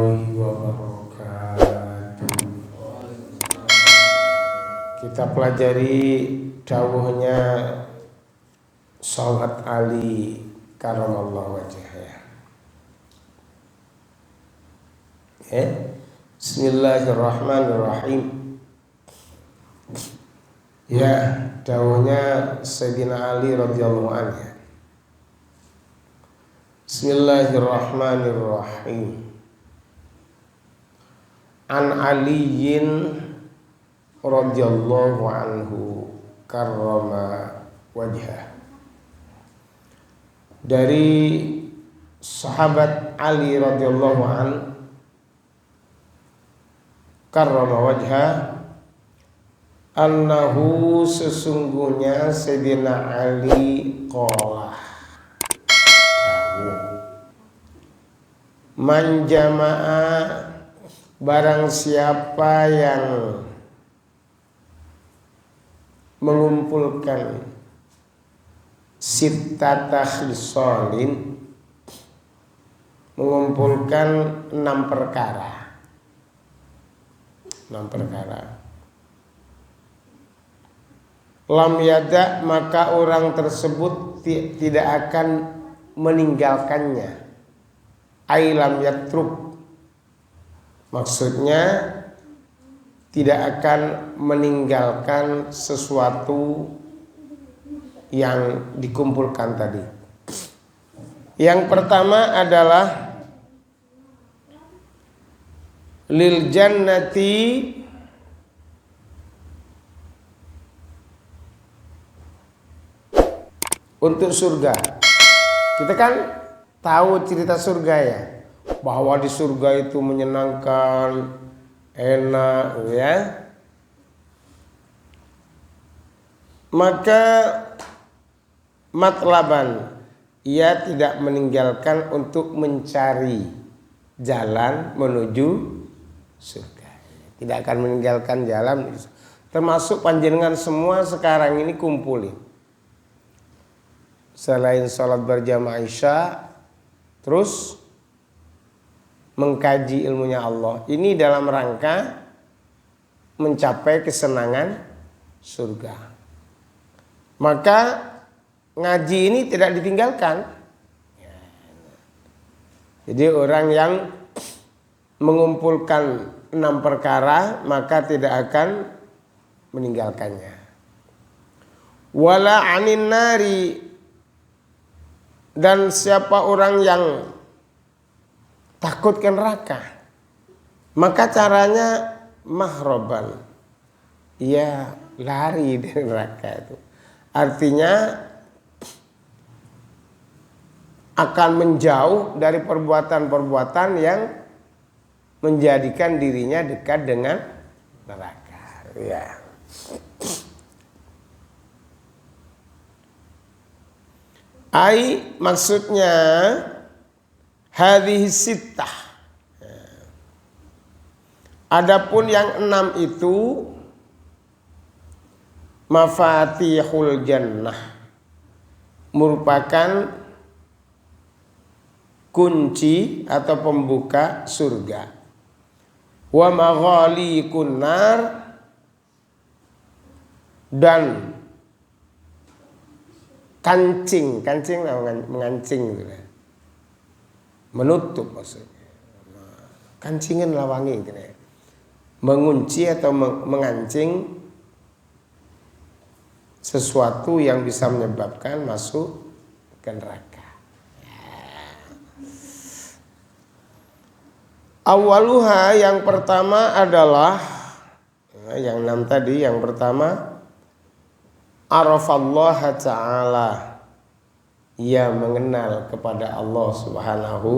warahmatullahi wabarakatuh. Kita pelajari dawuhnya Sahabat Ali karamallahu wajhah. Bismillahirrahmanirrahim. Ya, dawuhnya Sayyidina Ali radhiyallahu anhu. Bismillahirrahmanirrahim. An Aliyin radhiyallahu anhu karrama wajhah. Dari sahabat Ali radhiyallahu anhu karrama wajhah, annahu sesungguhnya Sayyidina Ali qala, man jama'a, barang siapa yang mengumpulkan sittata khisalin, mengumpulkan 6 perkara. Lam yada, maka orang tersebut tidak akan meninggalkannya. Ai lam yatruk, maksudnya tidak akan meninggalkan sesuatu yang dikumpulkan tadi. Yang pertama adalah lil jannati, untuk surga. Kita kan tahu cerita surga ya, bahwa di surga itu menyenangkan, enak ya. Maka matlaban, ia tidak meninggalkan untuk mencari jalan menuju surga. Tidak akan meninggalkan jalan. Termasuk panjenengan semua sekarang ini kumpulin. Selain sholat berjamaah Isya, terus mengkaji ilmunya Allah. Ini dalam rangka mencapai kesenangan surga. Maka ngaji ini tidak ditinggalkan. Jadi orang yang mengumpulkan 6 perkara maka tidak akan meninggalkannya. Wala anin nari, dan siapa orang yang takut ke neraka, maka caranya mahroban, ia lari dari neraka itu. Artinya akan menjauh dari perbuatan-perbuatan yang menjadikan dirinya dekat dengan neraka. Ya. Ai, maksudnya hadhihi sittah. Adapun yang 6 itu mafatihul jannah, merupakan kunci atau pembuka surga. Wa maghaliqun nar, dan kancing mengancing gitu ya. Menutup maksudnya. Kancingan lawangi gitu ya. Mengunci atau mengancing sesuatu yang bisa menyebabkan masuk ke neraka. Awaluha, yang pertama adalah yang 6 tadi. Yang pertama, arafallaha ta'ala, ia mengenal kepada Allah subhanahu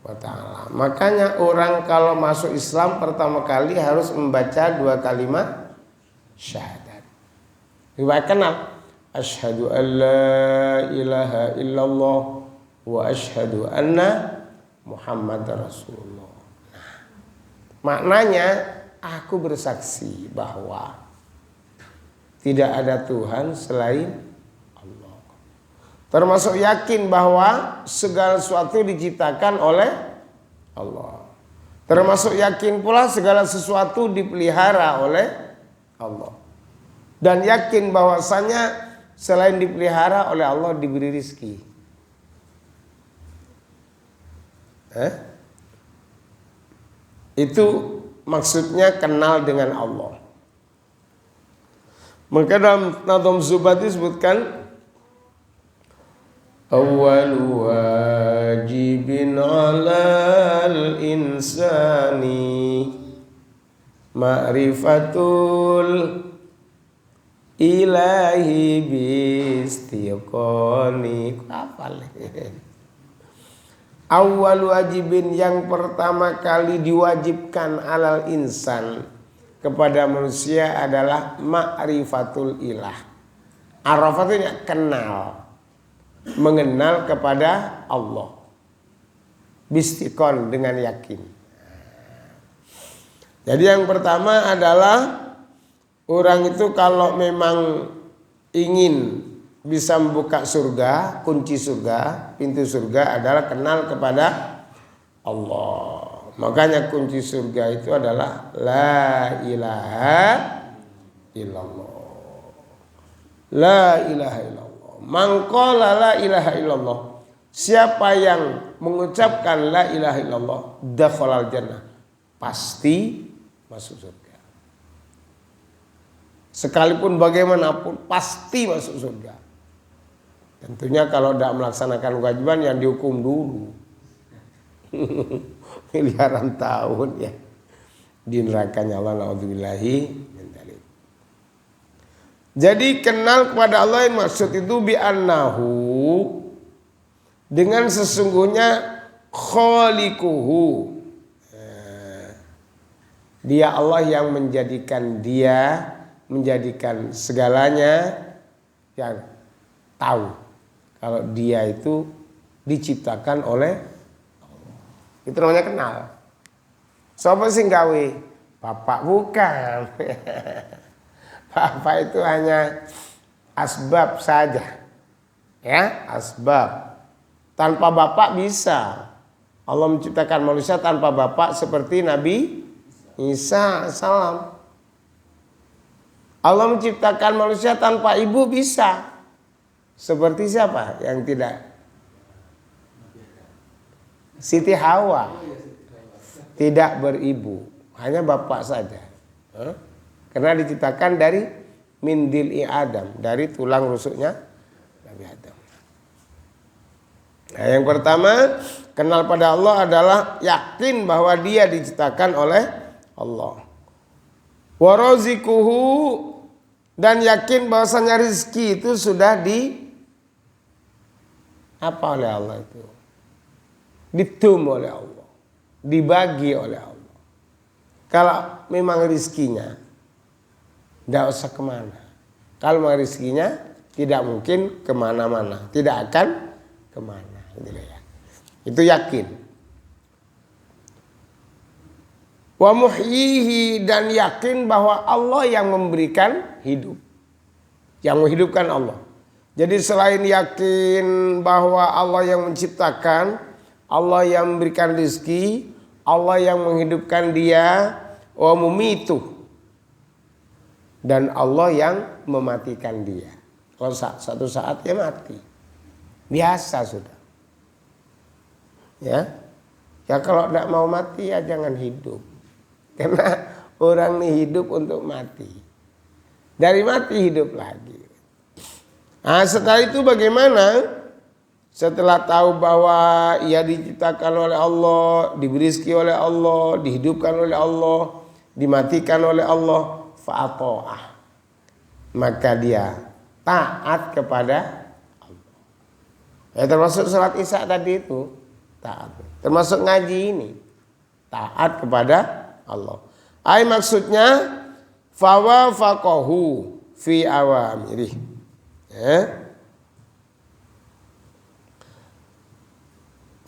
wa ta'ala. Makanya orang kalau masuk Islam pertama kali harus membaca 2 kalimat syahadat. Riwayat kenal, asyhadu an la ilaha illallah wa asyhadu anna Muhammadar Rasulullah. Maknanya aku bersaksi bahwa tidak ada Tuhan selain Allah. Termasuk yakin bahwa segala sesuatu diciptakan oleh Allah. Termasuk yakin pula segala sesuatu dipelihara oleh Allah. Dan yakin bahwasanya selain dipelihara oleh Allah diberi rizki. Itu maksudnya kenal dengan Allah. Maka dalam Nadham Zubat disebutkan awwalu wajibin 'alal insani ma'rifatul ilahi bistiqoni. Hafal. Awwalu wajibin, yang pertama kali diwajibkan alal insan, kepada manusia adalah ma'rifatul ilah. Arafah itu kenal, mengenal kepada Allah. Bistiqon, dengan yakin. Jadi yang pertama adalah orang itu kalau memang ingin bisa membuka surga, kunci surga, pintu surga adalah kenal kepada Allah. Makanya kunci surga itu adalah la ilaha illallah. La ilaha illallah. Man qala la ilaha illallah, siapa yang mengucapkan la ilaha illallah, dakhalal jannah, pasti masuk surga. Sekalipun bagaimanapun pasti masuk surga. Tentunya kalau tidak melaksanakan kewajiban yang dihukum dulu. Miliaran tahun ya di nerakanya Allah, naudzubillahi min dzalik. Jadi kenal kepada Allah yang maksud itu bi annahu, dengan sesungguhnya khaliquhu, dia Allah yang menjadikan dia, menjadikan segalanya, yang tahu kalau dia itu diciptakan oleh, itu namanya kenal. Siapa sih gawe? Bapak bukan. Bapak itu hanya asbab saja. Ya, asbab. Tanpa bapak bisa. Allah menciptakan manusia tanpa bapak seperti Nabi Isa salam. Allah menciptakan manusia tanpa ibu bisa. Seperti siapa yang tidak? Siti Hawa, tidak beribu, hanya bapak saja. Karena diciptakan dari mindil Adam, dari tulang rusuknya Nabi Adam. Nah, yang pertama, kenal pada Allah adalah yakin bahwa dia diciptakan oleh Allah. Warazikuhu, dan yakin bahwasanya rizki itu sudah apa oleh Allah itu? Ditum oleh Allah, dibagi oleh Allah. Kalau memang rizkinya tidak usah kemana. Kalau memang rizkinya tidak mungkin kemana-mana, tidak akan kemana. Itu yakin. Wa muhyihi, dan yakin bahwa Allah yang memberikan hidup, yang menghidupkan Allah. Jadi selain yakin bahwa Allah yang menciptakan, Allah yang memberikan rezeki, Allah yang menghidupkan dia, wa mumitu, dan Allah yang mematikan dia. Kalau satu saat dia mati, biasa sudah. Ya kalau tidak mau mati ya jangan hidup, karena orang ini hidup untuk mati, dari mati hidup lagi. Nah, setelah itu bagaimana? Setelah tahu bahwa ia diciptakan oleh Allah, diberi rezeki oleh Allah, dihidupkan oleh Allah, dimatikan oleh Allah, fa'ato'ah, maka dia taat kepada Allah. Ya, termasuk salat Isya tadi itu taat. Termasuk ngaji ini taat kepada Allah. Maksudnya fawafaqahu fi awamirih.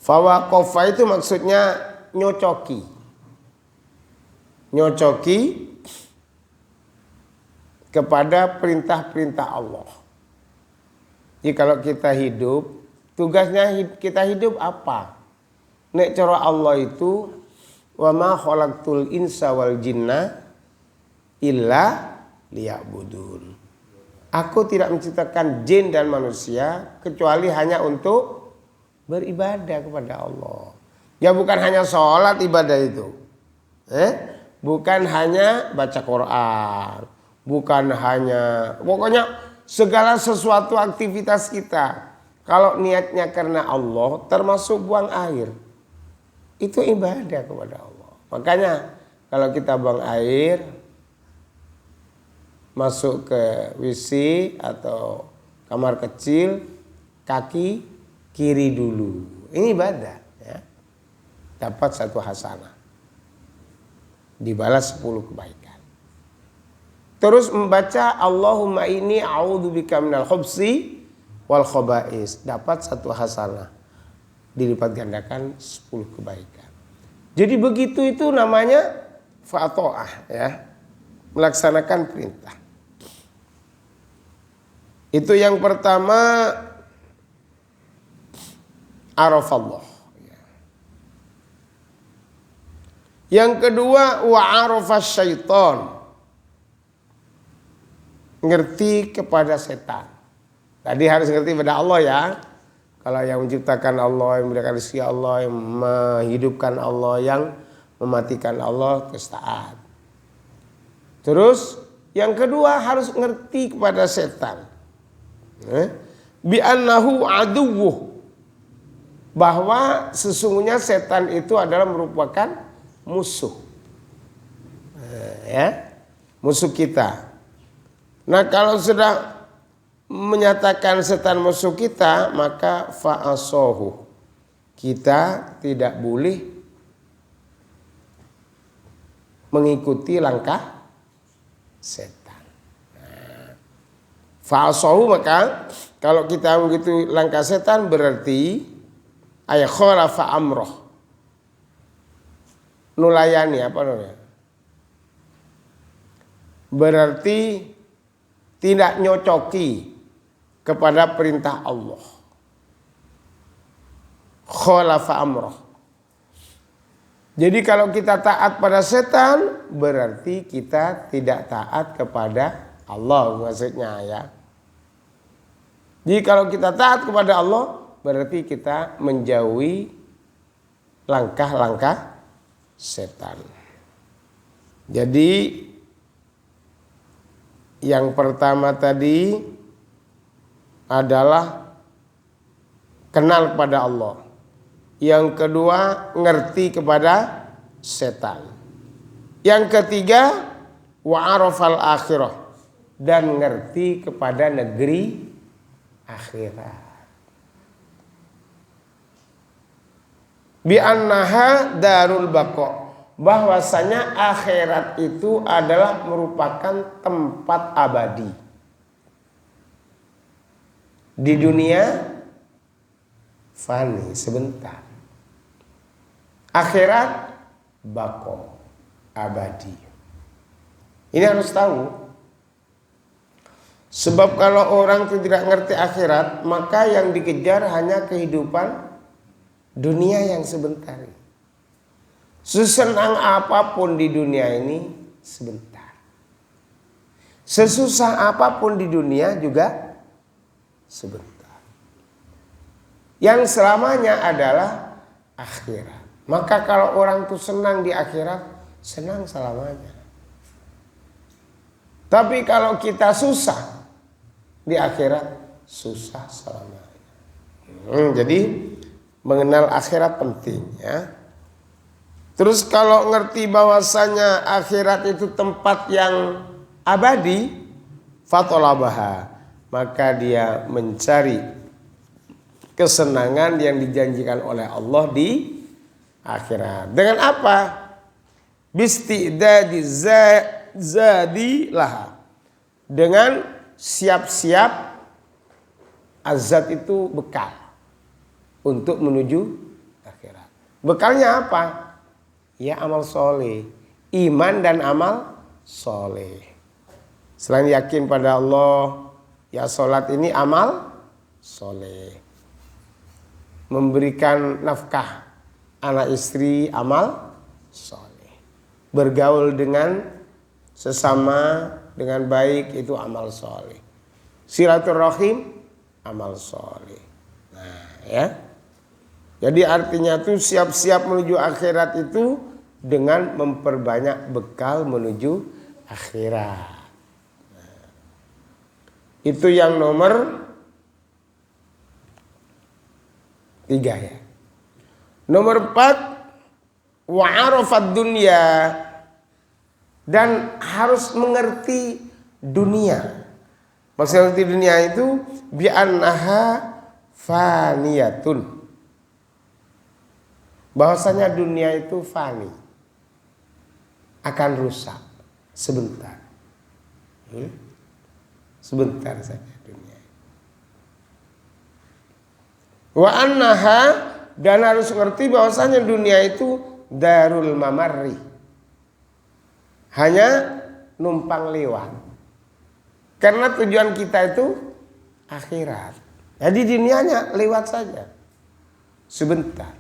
Fawaqafa itu maksudnya nyocoki kepada perintah-perintah Allah. Jadi kalau kita hidup, tugasnya kita hidup apa? Nek cara Allah itu wa ma khalaqtul insa wal jinna illa liya'budun. Aku tidak menciptakan jin dan manusia kecuali hanya untuk beribadah kepada Allah. Ya bukan hanya sholat ibadah itu. Bukan hanya baca Quran. Bukan hanya, pokoknya segala sesuatu aktivitas kita. Kalau niatnya karena Allah, termasuk buang air. Itu ibadah kepada Allah. Makanya kalau kita buang air, masuk ke WC atau kamar kecil, kaki kiri dulu. Ini ibadah. Ya. Dapat 1 hasanah. Dibalas 10 kebaikan. Terus membaca Allahumma inni a'udzubika minal khubsi wal khaba'is. Dapat 1 hasanah. Dilipat gandakan 10 kebaikan. Jadi begitu itu namanya fa'ato'ah, ya. Melaksanakan perintah. Itu yang pertama, arafallah. Yang kedua, wa'arafas syaitan. Ngerti kepada setan. Tadi harus ngerti pada Allah ya. Kalau yang menciptakan Allah, yang memberikan rezeki Allah, yang menghidupkan Allah, yang mematikan Allah, terus taat. Terus yang kedua harus ngerti kepada setan. Bi annahu aduwwuh. Bahwa sesungguhnya setan itu adalah merupakan musuh. Ya, musuh kita. Nah, kalau sudah menyatakan setan musuh kita, maka fa'asohu, kita tidak boleh mengikuti langkah setan. Fa'asohu, maka kalau kita mengikuti langkah setan berarti ay khalafa amroh, nulayani apa namanya, berarti tidak nyocoki kepada perintah Allah. Khalafa amroh. Jadi kalau kita taat pada setan, berarti kita tidak taat kepada Allah maksudnya ya. Jadi kalau kita taat kepada Allah, berarti kita menjauhi langkah-langkah setan. Jadi yang pertama tadi adalah kenal kepada Allah. Yang kedua ngerti kepada setan. Yang ketiga wa'arafal akhirah, dan ngerti kepada negeri akhirat. Bi annaha darul baqa, bahwasanya akhirat itu adalah merupakan tempat abadi. Di dunia fani sebentar. Akhirat bako, abadi. Ini harus tahu. Sebab kalau orang itu tidak ngerti akhirat, maka yang dikejar hanya kehidupan dunia yang sebentar. Sesenang apapun di dunia ini sebentar. Sesusah apapun di dunia juga sebentar. Yang selamanya adalah akhirat. Maka kalau orang itu senang di akhirat, senang selamanya. Tapi kalau kita susah di akhirat, susah selamanya. Jadi mengenal akhirat penting ya. Terus kalau ngerti bahwasanya akhirat itu tempat yang abadi, fatolabaha, maka dia mencari kesenangan yang dijanjikan oleh Allah di akhirat. Dengan apa? Bistidadi zadi laha. Dengan siap-siap, azad itu bekal untuk menuju akhirat. Bekalnya apa? Ya amal soleh, iman dan amal soleh. Selain yakin pada Allah, ya sholat ini amal soleh. Memberikan nafkah anak istri amal soleh. Bergaul dengan sesama dengan baik itu amal soleh. Silaturahim amal soleh. Nah ya. Jadi artinya tuh siap-siap menuju akhirat itu dengan memperbanyak bekal menuju akhirat. Nah, itu yang nomor 3 ya. Nomor 4, wa'arafad dunya, dan harus mengerti dunia. Maksud mengerti dunia itu bi'annaha faniyatun. Bahwasanya dunia itu fani, akan rusak sebentar. Sebentar saja dunia. Wa annaha, dan harus ngerti bahwasanya dunia itu darul mamarri, hanya numpang lewat. Karena tujuan kita itu akhirat. Jadi dunianya lewat saja. Sebentar.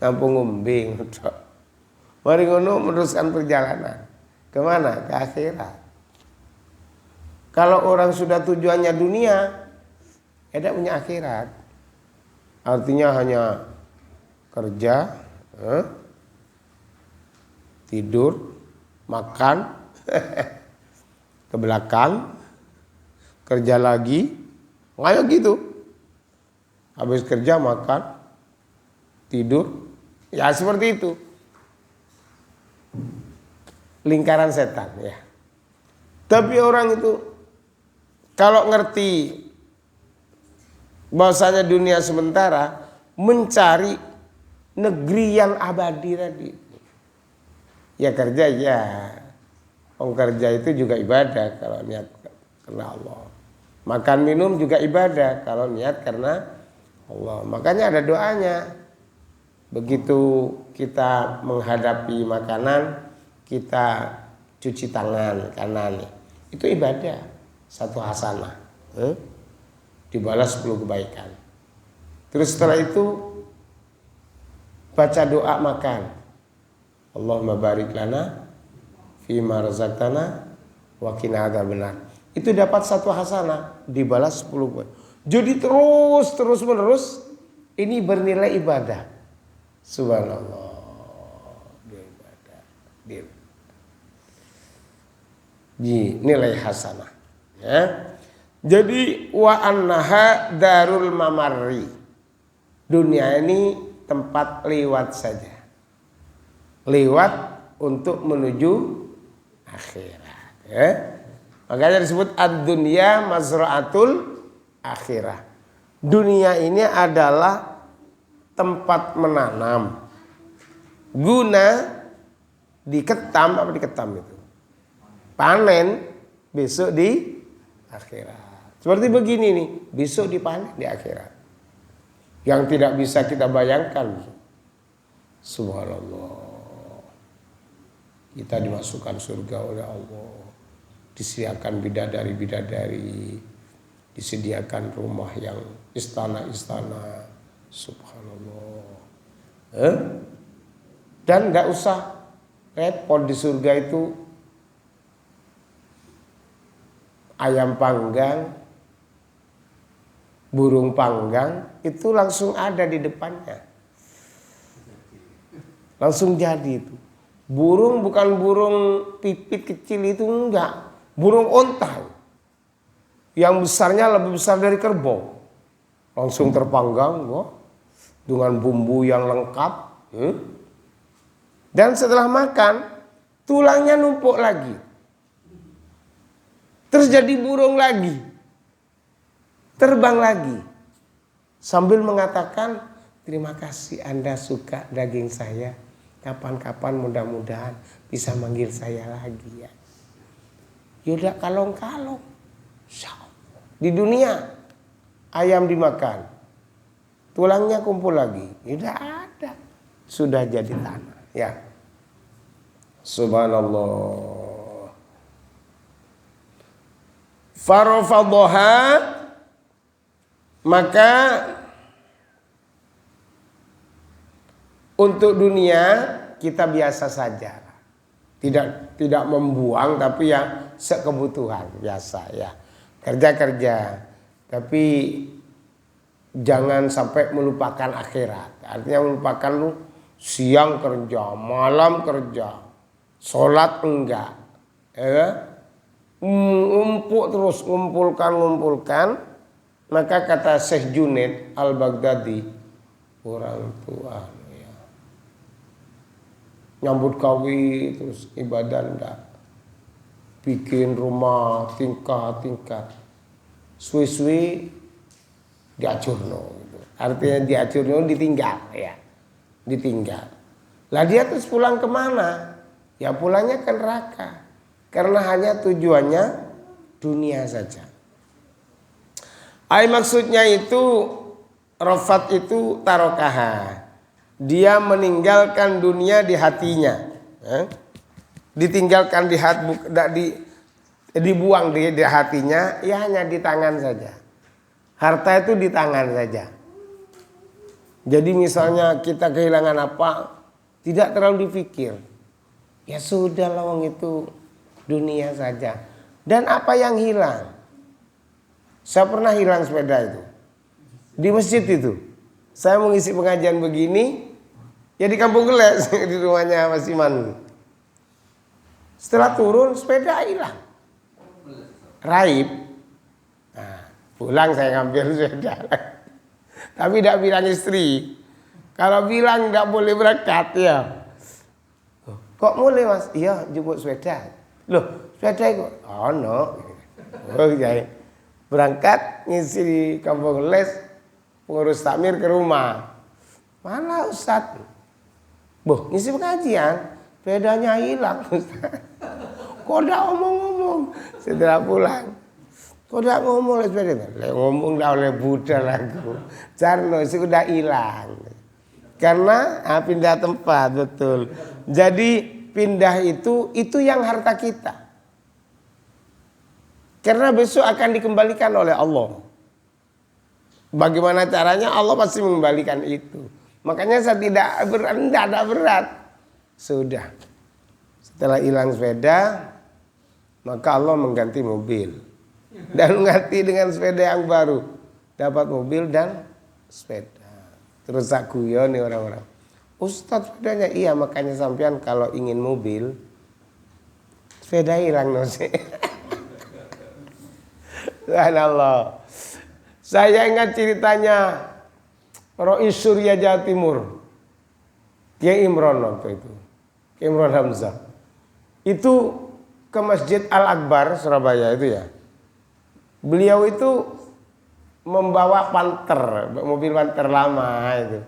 Ngampung umbing. Mari ngono meneruskan perjalanan. Kemana? Ke akhirat. Kalau orang sudah tujuannya dunia, tidak punya akhirat. Artinya hanya kerja, tidur, makan, ke belakang, kerja lagi, kayak gitu. Habis kerja makan, tidur, ya seperti itu. Lingkaran setan ya. Tapi orang itu kalau ngerti bahwasanya dunia sementara, mencari negeri yang abadi tadi. Ya kerja ya. Kerja itu juga ibadah kalau niat karena Allah. Makan minum juga ibadah kalau niat karena Allah. Makanya ada doanya. Begitu kita menghadapi makanan, kita cuci tangan kanan. Itu ibadah, satu hasanah. Dibalas 10 kebaikan. Terus setelah itu baca doa makan. Allahumma barik lana fima razaqtana wa qina adzabannar. Itu dapat satu hasanah, dibalas 10 kebaikan. Jadi terus menerus ini bernilai ibadah. Subhanallah. Dia ibadah. Dia nilai hasanah. Ya. Jadi wa annaha darul mamarri. Dunia ini tempat lewat saja. Lewat untuk menuju akhirat. Ya. Makanya disebut ad-dunya mazra'atul akhirah. Dunia ini adalah tempat menanam. Guna diketam, apa diketam itu? Panen besok di akhirat. Seperti begini nih, besok dipanen di akhirat. Yang tidak bisa kita bayangkan. Subhanallah. Kita dimasukkan surga oleh Allah. Disediakan bidadari-bidadari. Disediakan rumah yang istana-istana. Subhanallah. Dan gak usah repot di surga itu. Ayam panggang, burung panggang, itu langsung ada di depannya. Langsung jadi itu. Burung bukan burung pipit kecil itu, enggak. Burung onta. Yang besarnya lebih besar dari kerbau. Langsung terpanggang, dengan bumbu yang lengkap. Dan setelah makan, tulangnya numpuk lagi. Terus jadi burung lagi. Terbang lagi. Sambil mengatakan, terima kasih Anda suka daging saya. Kapan-kapan mudah-mudahan bisa manggil saya lagi ya. Yaudah kalong-kalong. Di dunia ayam dimakan. Tulangnya kumpul lagi. Yaudah ada. Sudah jadi tanah. Ya. Subhanallah. Farafadhaha, maka untuk dunia kita biasa saja. Tidak membuang, tapi ya sekebutuhan biasa ya. Kerja, tapi jangan sampai melupakan akhirat. Artinya melupakan lu siang kerja, malam kerja, sholat enggak, ya. Ngumpul terus, ngumpulkan. Maka kata Syekh Junaid Al-Baghdadi, orang tua ya, nyambut kawin terus ibadah enggak, bikin rumah tingkat, suwi-suwi diacurno gitu. Artinya diacurno ditinggal ya, ditinggal. Lah dia terus pulang kemana? Ya pulangnya ke neraka, karena hanya tujuannya dunia saja. Maksudnya itu rafat itu tarokaha, dia meninggalkan dunia di hatinya, ditinggalkan di hati, dibuang di hatinya, ya hanya di tangan saja. Harta itu di tangan saja. Jadi misalnya kita kehilangan apa, tidak terlalu dipikir. Ya sudah lawang itu dunia saja. Dan apa yang hilang? Saya pernah hilang sepeda itu di masjid itu. Saya mengisi pengajian begini, ya di Kampung Geles di rumahnya Mas Iman. Setelah turun sepeda hilang, raib. Nah, pulang saya ngambil sepeda. Tapi tidak bilang istri. Kalau bilang tidak boleh berangkat ya. Kok boleh Mas? Iya jemput sepeda. Loh sepeda itu? Oh no. Okay. Berangkat ngisi di Kampung Les, pengurus takmir ke rumah. Mana Ustaz? Boh ngisi pengajian, sepedanya hilang Ustaz. Kok udah ngomong-ngomong setelah pulang. Kok udah ngomong oleh sepeda? Ngomong dah oleh Buddha lagu. Carno sudah hilang. Karena pindah tempat, betul. Jadi pindah itu yang harta kita. Karena besok akan dikembalikan oleh Allah. Bagaimana caranya? Allah pasti mengembalikan itu. Makanya saya tidak berat. Sudah. Setelah hilang sepeda, maka Allah mengganti mobil. Dan mengganti dengan sepeda yang baru. Dapat mobil dan sepeda. Terus saya guyon nih orang-orang. Ustaz sepedanya? Iya, makanya sampean kalau ingin mobil, sepeda hilang nose. Subhanallah. Saya ingat ceritanya Rois Surya Jawa Timur, Kiai Imron waktu itu, Kiai Imron Hamzah. Itu ke Masjid Al-Akbar Surabaya itu ya. Beliau itu membawa Panther, mobil Panther lama itu.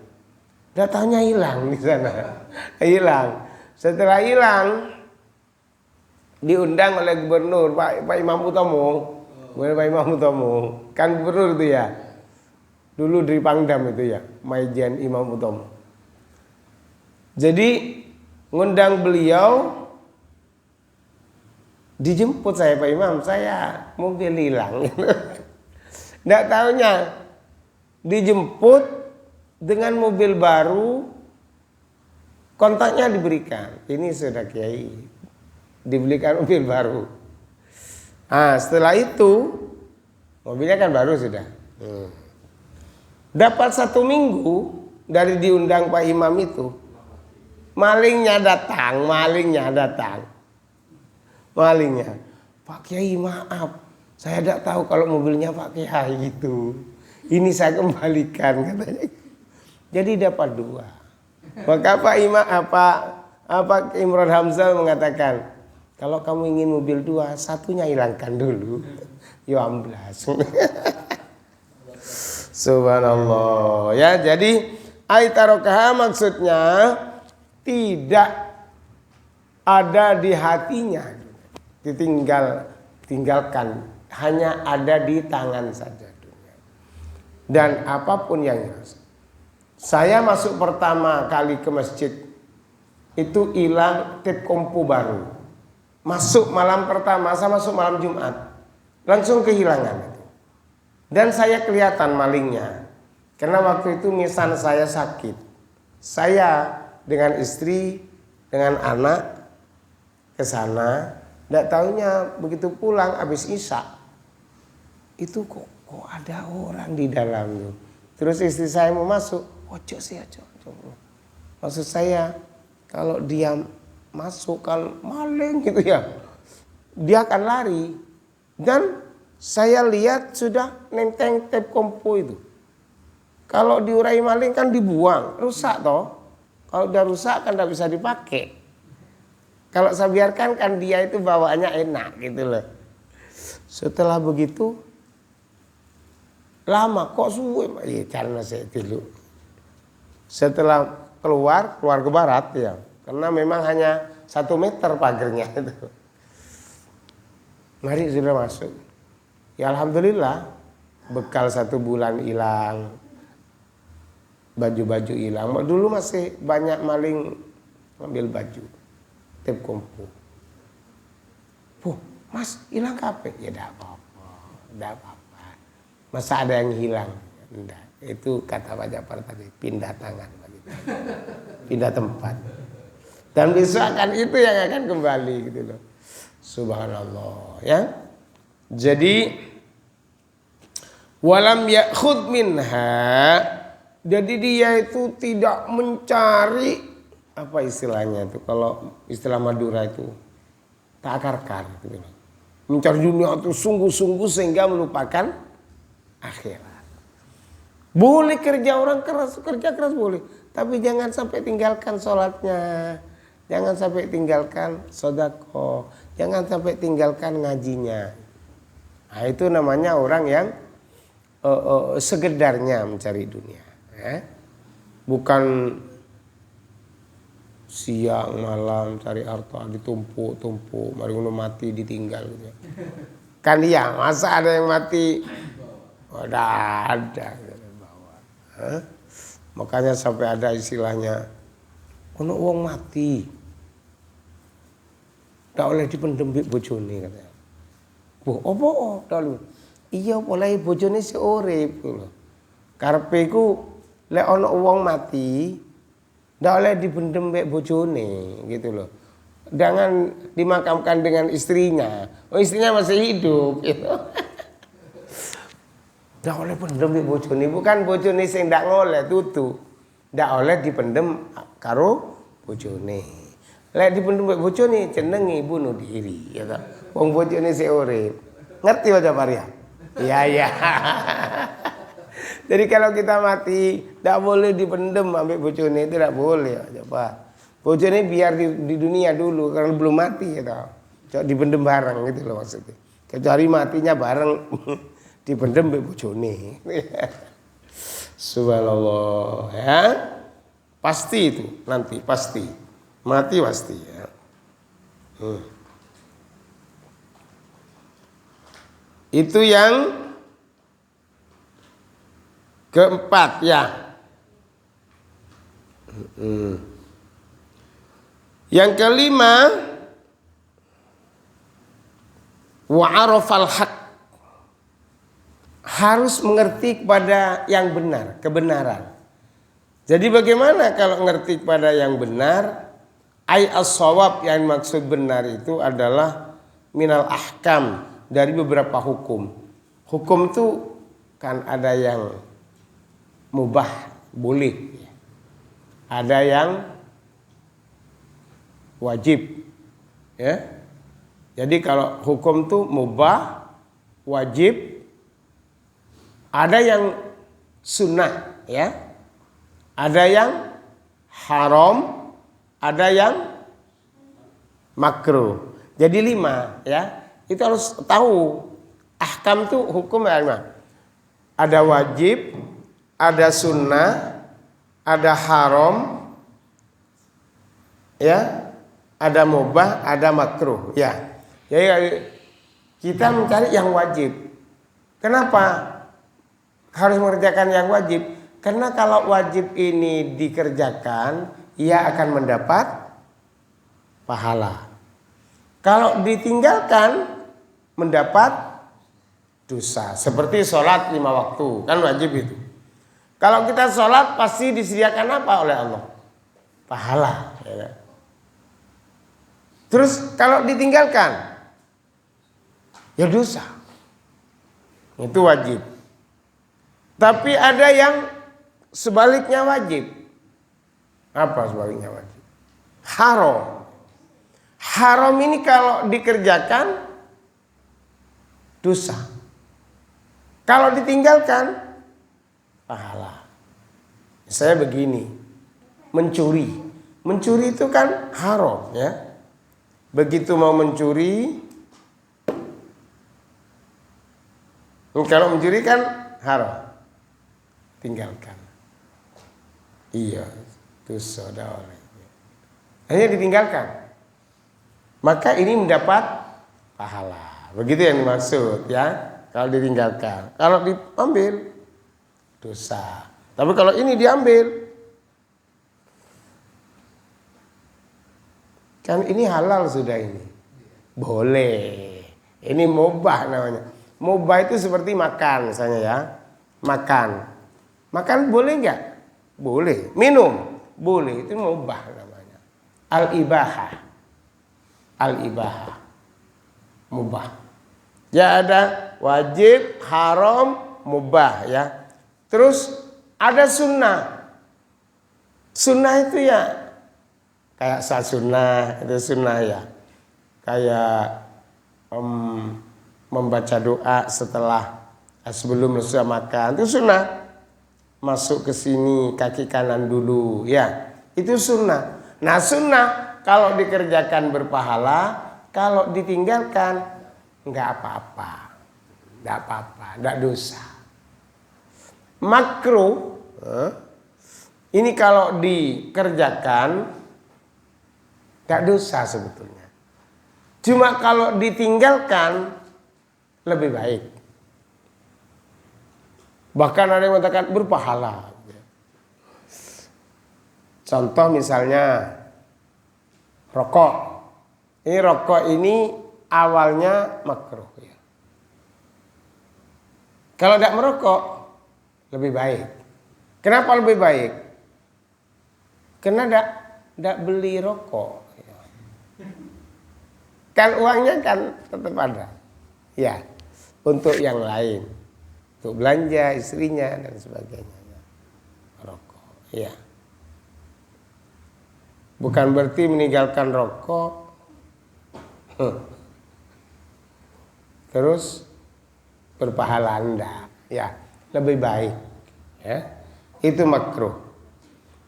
Datanya hilang di sana. Hilang. Setelah hilang, diundang oleh gubernur Pak Imam Utomo. Pak Imam Utomo kan gubernur itu ya, dulu dari Pangdam itu ya, Maijen Imam Utomo. Jadi ngundang beliau, dijemput saya Pak Imam, saya mobil hilang. Nggak taunya dijemput dengan mobil baru, kontaknya diberikan. Ini sudah Kiai, dibelikan mobil baru. Nah, setelah itu mobilnya kan baru sudah. Dapat 1 minggu dari diundang Pak Imam itu, malingnya datang. Pak Kiai maaf, saya tidak tahu kalau mobilnya Pak Kiai gitu. Ini saya kembalikan katanya. Jadi dapat 2. Maka Pak Imam Imron Hamzah mengatakan, kalau kamu ingin mobil 2, satunya hilangkan dulu. Yo amblas. Subhanallah. Ya, jadi aitarokaha maksudnya tidak ada di hatinya, tinggalkan, hanya ada di tangan saja dunia. Dan apapun yang saya masuk pertama kali ke masjid itu hilang tip kompu baru. Masuk malam pertama, saya masuk malam Jumat, langsung kehilangan itu. Dan saya kelihatan malingnya, karena waktu itu Nissan saya sakit. Saya dengan istri dengan anak ke sana, tidak tahunya begitu pulang habis isya itu kok ada orang di dalam tuh. Terus istri saya mau masuk, ojo sih ojo. Maksud saya kalau dia masuk kalau maling gitu ya, dia akan lari. Dan saya lihat sudah nenteng tape kompo itu. Kalau diurai maling kan dibuang, rusak toh. Kalau udah rusak kan tidak bisa dipakai. Kalau saya biarkan kan dia itu bawaannya enak gitu loh. Setelah begitu lama kok suwe, karena saya dulu. Setelah keluar ke barat ya, karena memang hanya 1 meter pagernya itu. Mari sudah masuk. Ya alhamdulillah, bekal 1 bulan hilang, baju-baju hilang. Dulu masih banyak maling ngambil baju, tape kompo. Mas hilang kape? Ya tidak apa-apa. Masa ada yang hilang? Enggak. Itu kata Pak Jafar tadi, pindah tangan, pindah tempat. Dan besok akan itu yang akan kembali gitu loh. Subhanallah ya. Jadi walam ya'khud minha, jadi dia itu tidak mencari apa istilahnya itu, kalau istilah Madura itu takar-kar gitu loh. Mencari dunia itu sungguh-sungguh sehingga melupakan akhirat. Boleh kerja orang keras, kerja keras boleh, tapi jangan sampai tinggalkan sholatnya, jangan sampai tinggalkan sedekah, jangan sampai tinggalkan ngajinya. Nah, itu namanya orang yang segedarnya mencari dunia, bukan siang malam cari harta ditumpuk-tumpuk, mari mati ditinggal gitu. Kan iya, masa ada yang mati? Udah ada bawa. Makanya sampai ada istilahnya ono wong mati tak oleh dipendem bojone katanya. Apa dalu? Iya oleh bojone si urip lho. Karepe iku lek ono wong mati ndak oleh dipendem mbek bojone gitu loh. Jangan dimakamkan dengan istrinya. Oh istrinya masih hidup gitu. Ndak oleh pendem mbek bojone, bukan bojone sing ndak ngoleh tutu. Ndak oleh dipendem karo bojone. Lek dipendem mbek bojone jenenge bunuh diri ya ta. Wong bojone sik urip. Ngerti Pak Jafar ya? Iya. Jadi kalau kita mati ndak boleh dipendem ambek bojone, itu ndak boleh Pak Jafar. Bojone biar di dunia dulu karena belum mati ya ta. Cok dipendem bareng gitu loh maksudnya. Kecuali matinya bareng dipendem mbek bojone. Subhanallah ya. Pasti itu nanti pasti. Mati pasti ya. Itu yang keempat ya. Yang kelima wa arafal haq, harus mengerti kepada yang benar, kebenaran. Jadi bagaimana kalau ngerti kepada yang benar? Ai as-shawab, yang maksud benar itu adalah minal ahkam, dari beberapa hukum. Hukum itu kan ada yang mubah, boleh. Ada yang wajib. Ya. Jadi kalau hukum itu mubah, wajib, ada yang sunnah, ya. Ada yang haram, ada yang makruh. Jadi 5, ya. Itu harus tahu. Ahkam itu hukum ya. Ada wajib, ada sunnah, ada haram, ya, ada mubah, ada makruh, ya. Jadi kita mencari yang wajib. Kenapa harus mengerjakan yang wajib? Karena kalau wajib ini dikerjakan, ia akan mendapat pahala. Kalau ditinggalkan, mendapat dosa. Seperti sholat 5 waktu, kan wajib itu. Kalau kita sholat pasti disediakan apa oleh Allah? Pahala. Ya. Terus kalau ditinggalkan, ya dosa. Itu wajib. Tapi ada yang sebaliknya wajib. Apa sebaliknya wajib? Haram. Haram ini kalau dikerjakan dosa. Kalau ditinggalkan pahala. Saya begini, mencuri. Mencuri itu kan haram ya. Begitu mau mencuri, kalau mencuri kan haram, tinggalkan. Iya, dosa orang. Hanya ditinggalkan. Maka ini mendapat pahala. Begitu yang dimaksud ya. Kalau ditinggalkan. Kalau diambil, dosa. Tapi kalau ini diambil, kan ini halal sudah ini. Boleh. Ini mubah namanya. Mubah itu seperti makan misalnya ya. Makan. Makan boleh enggak? Boleh. Minum? Boleh. Itu mubah namanya. Al-ibahah. Al-ibahah. Mubah. Ya ada wajib, haram, mubah ya. Terus ada sunnah. Sunnah itu ya kayak salat sunnah, itu sunnah ya. Kayak membaca doa setelah sebelum selesai makan, itu sunnah. Masuk ke sini kaki kanan dulu ya. Itu sunnah. Nah sunnah kalau dikerjakan berpahala, kalau ditinggalkan enggak apa-apa. Enggak apa-apa, enggak dosa. Makruh ini kalau dikerjakan gak dosa sebetulnya. Cuma kalau ditinggalkan lebih baik. Bahkan ada yang mengatakan berpahala. Contoh misalnya rokok. Ini rokok ini awalnya makruh ya. Kalau tidak merokok lebih baik. Kenapa lebih baik? Karena tidak beli rokok. Kan uangnya kan tetap ada. Ya, untuk yang lain. Untuk belanja istrinya dan sebagainya. Rokok, ya. Bukan berarti meninggalkan rokok. Terus berpahala Anda. Ya, lebih baik. Ya. Itu makruh.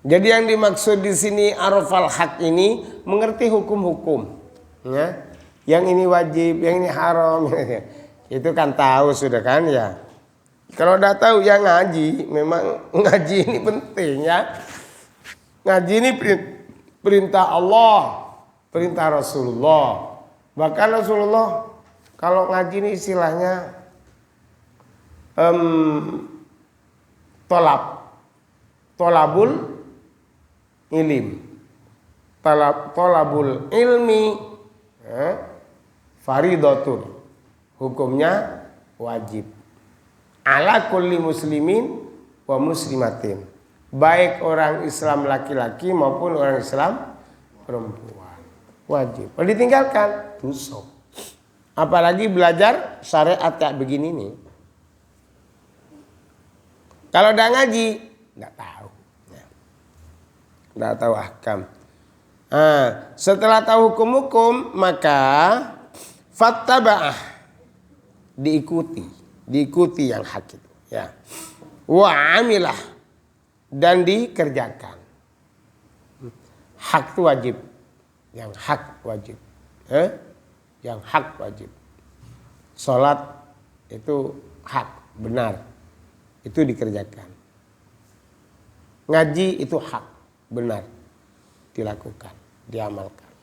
Jadi yang dimaksud di sini arafal hak ini mengerti hukum-hukum. Ya. Yang ini wajib, yang ini haram. Itu kan tahu sudah kan ya. Kalau udah tahu ya ngaji. Memang ngaji ini penting ya. Ngaji ini perintah Allah, perintah Rasulullah. Bahkan Rasulullah kalau ngaji ini istilahnya tolabul ilim. Tolabul ilmi faridatun, hukumnya wajib ala kulli muslimin wa muslimatin, baik orang Islam laki-laki maupun orang Islam perempuan, wajib. Kalau ditinggalkan dosa. Apalagi belajar syariat kayak begini nih. Kalau udah ngaji nggak tahu, nggak tahu ahkam. Setelah tahu hukum-hukum maka fattaba'ah, diikuti yang hak itu ya. Wa amilah, dan dikerjakan. Hak itu wajib, yang hak wajib. Yang hak wajib. Salat itu hak, benar. Itu dikerjakan. Ngaji itu hak, benar. Dilakukan, diamalkan.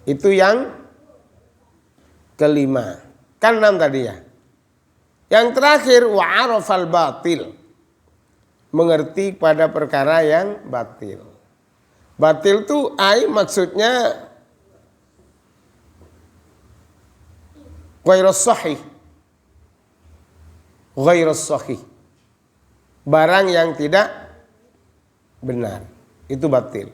Itu yang kelima. Kan 6 tadi ya. Yang terakhir wa'arafal batil, mengerti pada perkara yang batil. Batil itu maksudnya ghairas sahih. Ghairas sahih. Barang yang tidak benar, itu batil.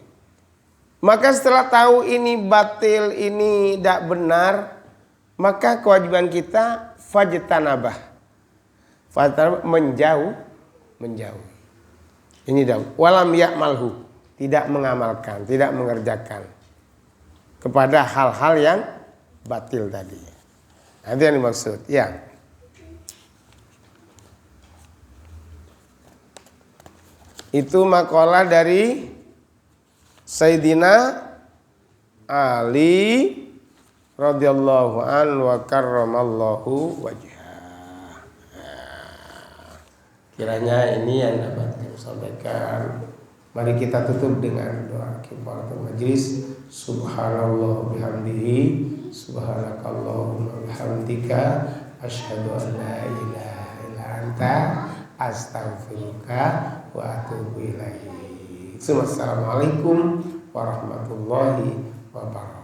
Maka setelah tahu ini batil, ini tidak benar, maka kewajiban kita fajtanabah. Fajtanabah menjauh. Ini dahulu. Walam ya'malhu, tidak mengamalkan, tidak mengerjakan kepada hal-hal yang batil tadi. Itu yang dimaksud. Ya. Itu makalah dari Sayyidina Ali radhiyallahu anhu wa karramallahu wajhah. Kiranya ini yang dapat kami sampaikan. Mari kita tutup dengan doa kifaratul majlis. Subhanallah bihamdihi, subhanakallahumma bihamdika, asyhadu an la ilaha illa anta, astaghfiruka wa atubu ilaik. Assalamualaikum warahmatullahi wabarakatuh.